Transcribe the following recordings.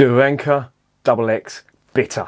Ranke XX Bitter.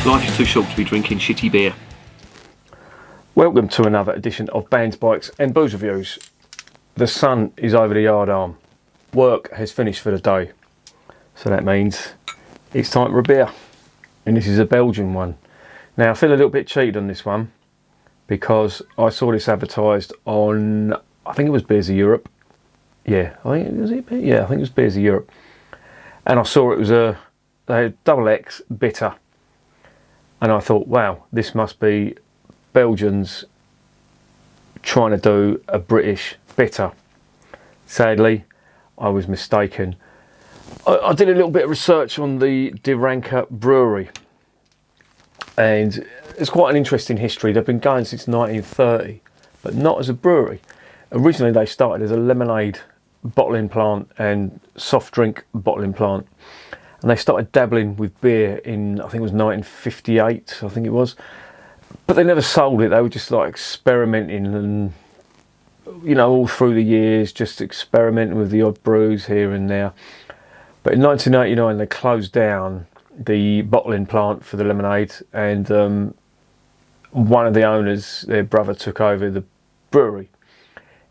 Life is too short to be drinking shitty beer. Welcome to another edition of Bands, Bikes and Booze Reviews. The sun is over the yard arm. Work has finished for the day. So that means it's time for a beer. And this is a Belgian one. Now I feel a little bit cheated on this one because I saw this advertised on, I think it was Beers of Europe. Yeah, I think it was Beers of Europe. And I saw it was a XX Bitter. And I thought, wow, this must be Belgians trying to do a British bitter. Sadly, I was mistaken. I did a little bit of research on the Ranke Brewery. And it's quite an interesting history. They've been going since 1930, but not as a brewery. Originally, they started as a lemonade bottling plant and soft drink bottling plant. And they started dabbling with beer in, I think it was 1958, I think it was. But they never sold it. They were just like experimenting and, you know, all through the years, just experimenting with the odd brews here and there. But in 1989, they closed down the bottling plant for the lemonade. And one of the owners, their brother, took over the brewery.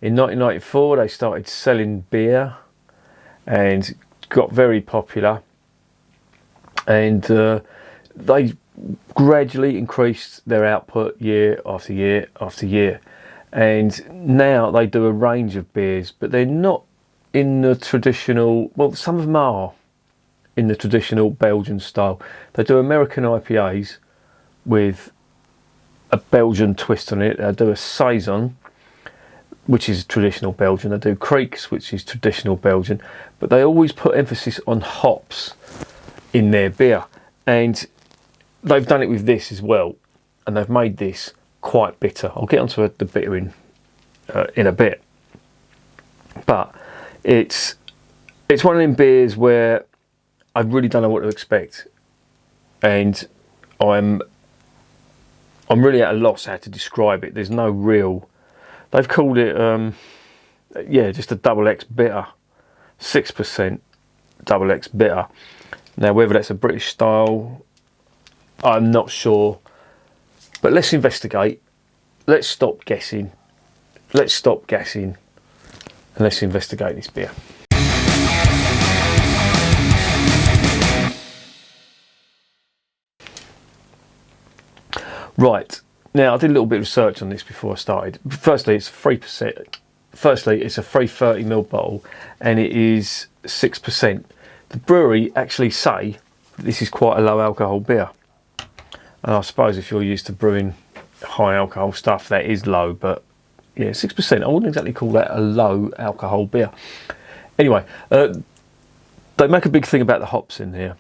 In 1994, they started selling beer and got very popular. And they gradually increased their output year after year after year. And now they do a range of beers, but they're not in the traditional, well, some of them are in the traditional Belgian style. They do American IPAs with a Belgian twist on it. They do a Saison, which is traditional Belgian. They do Creeks, which is traditional Belgian. But they always put emphasis on hops in their beer, and they've done it with this as well, and they've made this quite bitter. I'll get onto the bitter in a bit, but it's one of them beers where I really don't know what to expect, and I'm really at a loss how to describe it. There's no real. They've called it just a XX Bitter, 6% XX Bitter. Now, whether that's a British style, I'm not sure. But let's investigate. Let's stop guessing. Let's stop guessing. And let's investigate this beer. Right. Now, I did a little bit of research on this before I started. Firstly, it's 3%. Firstly, it's a free 30ml bottle, and it is 6%. The brewery actually say that this is quite a low alcohol beer, and I suppose if you're used to brewing high alcohol stuff, that is low, but yeah, 6%, I wouldn't exactly call that a low alcohol beer. Anyway, they make a big thing about the hops in here,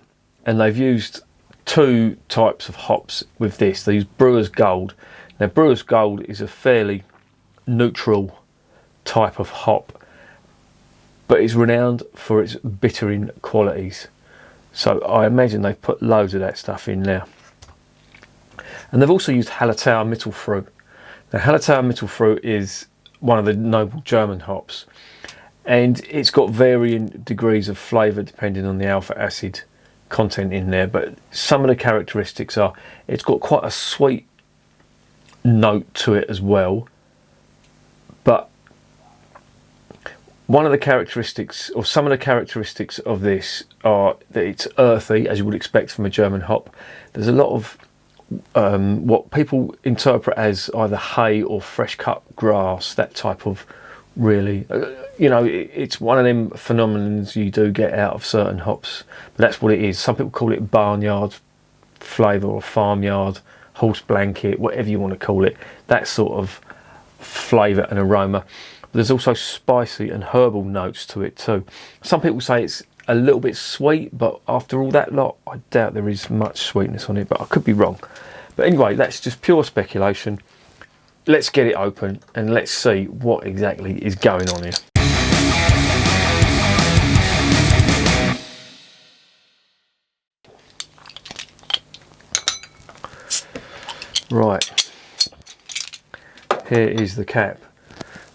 and they've used two types of hops with this. They use Brewer's Gold. Now, Brewer's Gold is a fairly neutral type of hop, but it's renowned for its bittering qualities. So I imagine they've put loads of that stuff in there. And they've also used Hallertau Mittelfruit. Now, Hallertau Mittelfruit is one of the noble German hops, and it's got varying degrees of flavour depending on the alpha acid content in there. But some of the characteristics are, it's got quite a sweet note to it as well. But one of the characteristics, or some of the characteristics of this are that it's earthy, as you would expect from a German hop. There's a lot of what people interpret as either hay or fresh cut grass, that type of really, it's one of them phenomenons you do get out of certain hops, but that's what it is. Some people call it barnyard flavour or farmyard, horse blanket, whatever you want to call it, that sort of flavour and aroma. There's also spicy and herbal notes to it too. Some people say it's a little bit sweet, but after all that lot, I doubt there is much sweetness on it, but I could be wrong. But anyway, that's just pure speculation. Let's get it open and let's see what exactly is going on here. Right, here is the cap.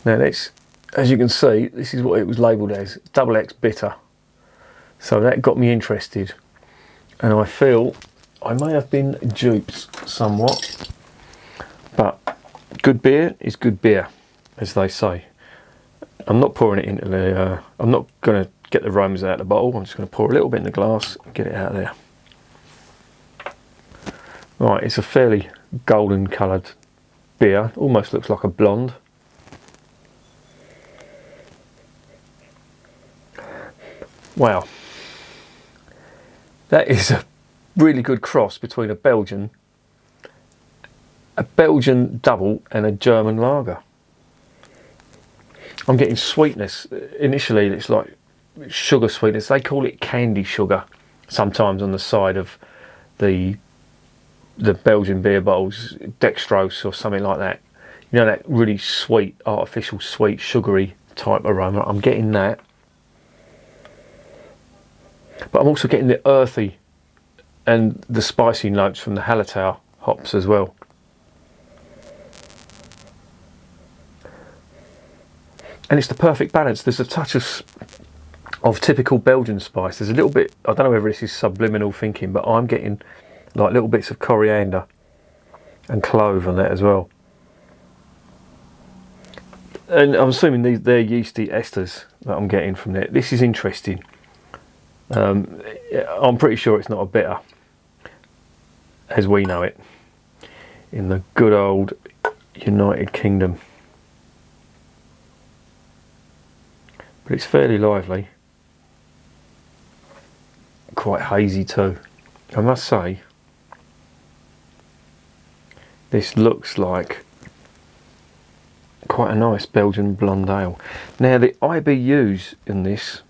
Now this, as you can see, this is what it was labelled as, XX Bitter. So that got me interested, and I feel I may have been duped somewhat, but good beer is good beer, as they say. I'm not pouring it into the, I'm not going to get the aromas out of the bottle, I'm just going to pour a little bit in the glass and get it out of there. Right, it's a fairly golden coloured beer, almost looks like a blonde. Wow, that is a really good cross between a Belgian double and a German lager. I'm getting sweetness. Initially it's like sugar sweetness. They call it candy sugar sometimes on the side of the Belgian beer bottles, dextrose or something like that. You know, that really sweet, artificial sweet, sugary type aroma. I'm getting that. But I'm also getting the earthy and the spicy notes from the Hallertau hops as well. And it's the perfect balance. There's a touch of typical Belgian spice. There's a little bit, I don't know whether this is subliminal thinking, but I'm getting like little bits of coriander and clove on that as well. And I'm assuming they're yeasty esters that I'm getting from there. This is interesting. I'm pretty sure it's not a bitter as we know it in the good old United Kingdom, but it's fairly lively, quite hazy too. I must say this looks like quite a nice Belgian blonde ale. Now the IBUs in this,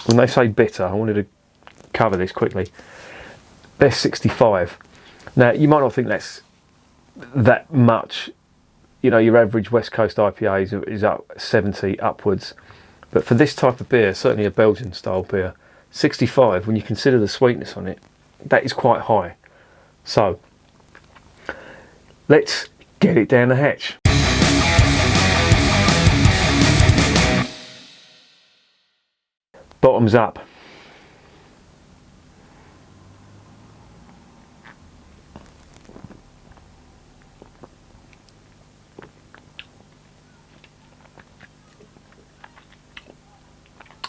when they say bitter, I wanted to cover this quickly, they're 65. Now you might not think that's that much, you know, your average West Coast IPA is up 70 upwards, but for this type of beer, certainly a Belgian style beer, 65, when you consider the sweetness on it, that is quite high. So let's get it down the hatch. Bottoms up.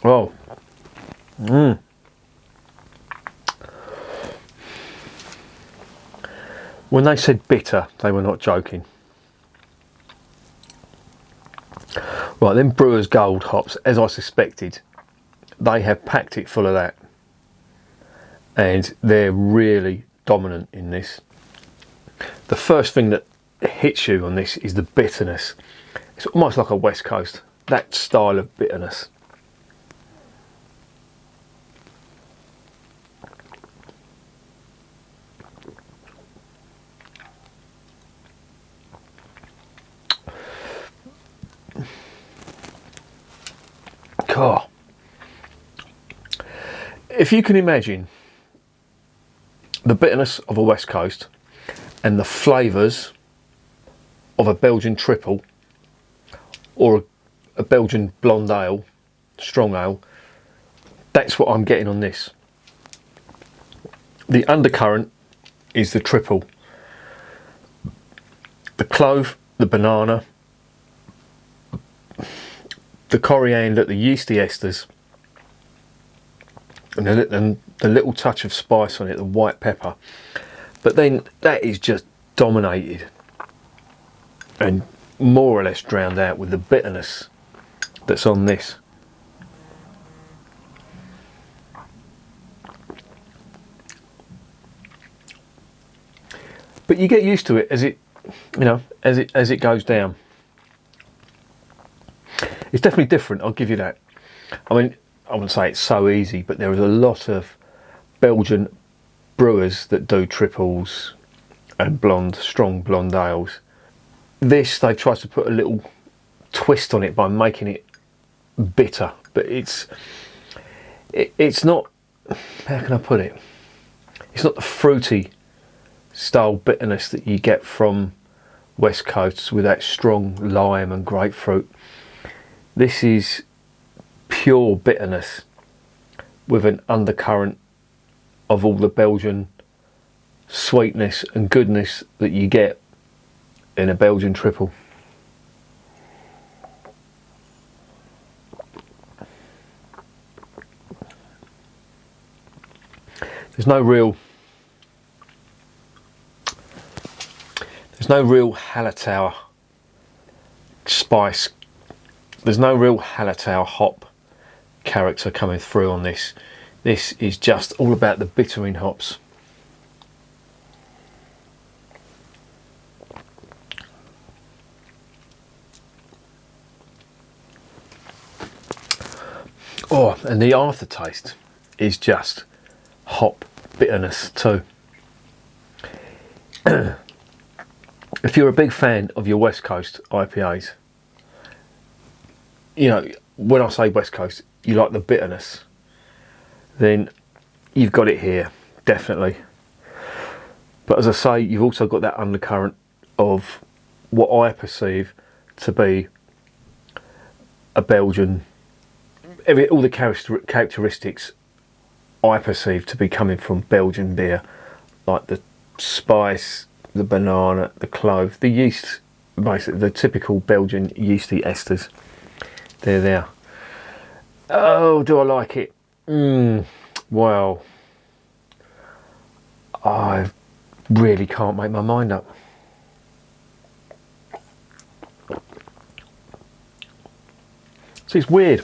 Oh. When they said bitter, they were not joking. Right, then Brewer's Gold hops, as I suspected, they have packed it full of that, and they're really dominant in this. The first thing that hits you on this is the bitterness. It's almost like a West Coast, that style of bitterness. Oh. If you can imagine the bitterness of a West Coast and the flavours of a Belgian triple or a Belgian blonde ale, strong ale, that's what I'm getting on this. The undercurrent is the triple. The clove, the banana, the coriander, the yeasty esters, and the little touch of spice on it, the white pepper. But then that is just dominated and more or less drowned out with the bitterness that's on this. But you get used to it as it, you know, as it goes down. It's definitely different, I'll give you that. I mean, I wouldn't say it's so easy, but there is a lot of Belgian brewers that do triples and strong blonde ales. This, they try to put a little twist on it by making it bitter, but it's not, how can I put it? It's not the fruity style bitterness that you get from West Coast with that strong lime and grapefruit. This is pure bitterness with an undercurrent of all the Belgian sweetness and goodness that you get in a Belgian triple. There's no real Hallertau spice. There's no real Hallertau hop character coming through on this. This is just all about the bittering hops. Oh, and the aftertaste is just hop bitterness too. If you're a big fan of your West Coast IPAs, you know, when I say West Coast, you like the bitterness, then you've got it here, definitely. But as I say, you've also got that undercurrent of what I perceive to be a Belgian, all the characteristics I perceive to be coming from Belgian beer, like the spice, the banana, the clove, the yeast, basically the typical Belgian yeasty esters. They're there. Oh, do I like it? Well, I really can't make my mind up. See, it's weird.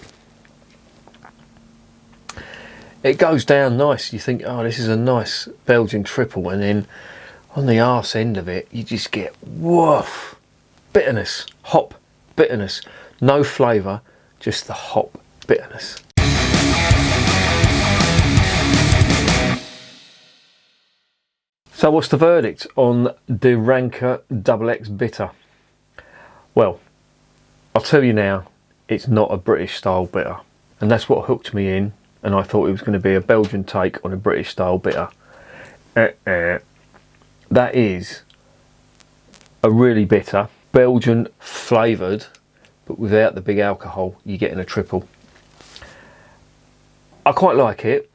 It goes down nice. You think, oh, this is a nice Belgian triple, and then on the arse end of it, you just get woof, bitterness, hop bitterness, no flavour, just the hop bitterness. So what's the verdict on the Ranke XX Bitter? Well, I'll tell you now, it's not a British style bitter, and that's what hooked me in, and I thought it was going to be a Belgian take on a British style bitter. That is a really bitter, Belgian flavoured, but without the big alcohol you get in a triple. I quite like it,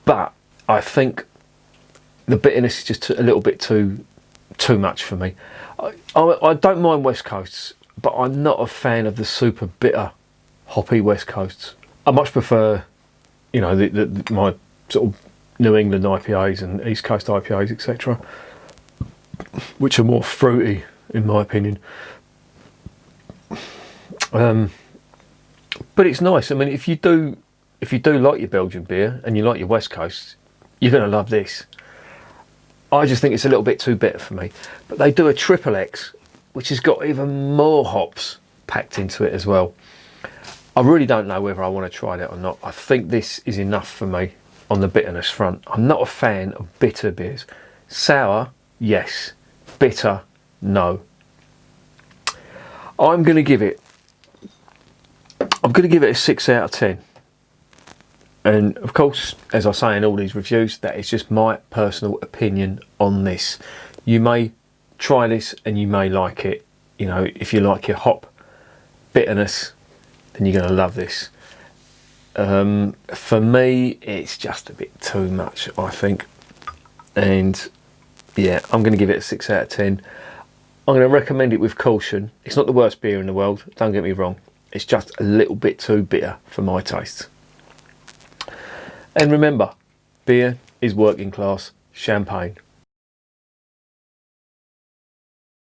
but I think the bitterness is just a little bit too much for me. I don't mind West Coasts, but I'm not a fan of the super bitter, hoppy West Coasts. I much prefer, you know, my sort of New England IPAs and East Coast IPAs, etc., which are more fruity, in my opinion. But it's nice. I mean, if you do like your Belgian beer and you like your West Coast, you're going to love this. I just think it's a little bit too bitter for me. But they do a Triple X, which has got even more hops packed into it as well. I really don't know whether I want to try that or not. I think this is enough for me on the bitterness front. I'm not a fan of bitter beers. Sour, yes. Bitter, no. I'm going to give it a 6 out of 10. And of course, as I say in all these reviews, that is just my personal opinion on this. You may try this and you may like it. You know, if you like your hop bitterness, then you're going to love this. For me, it's just a bit too much, I think. And yeah, I'm going to give it a 6 out of 10. I'm going to recommend it with caution. It's not the worst beer in the world, don't get me wrong. It's just a little bit too bitter for my taste. And remember, beer is working class champagne.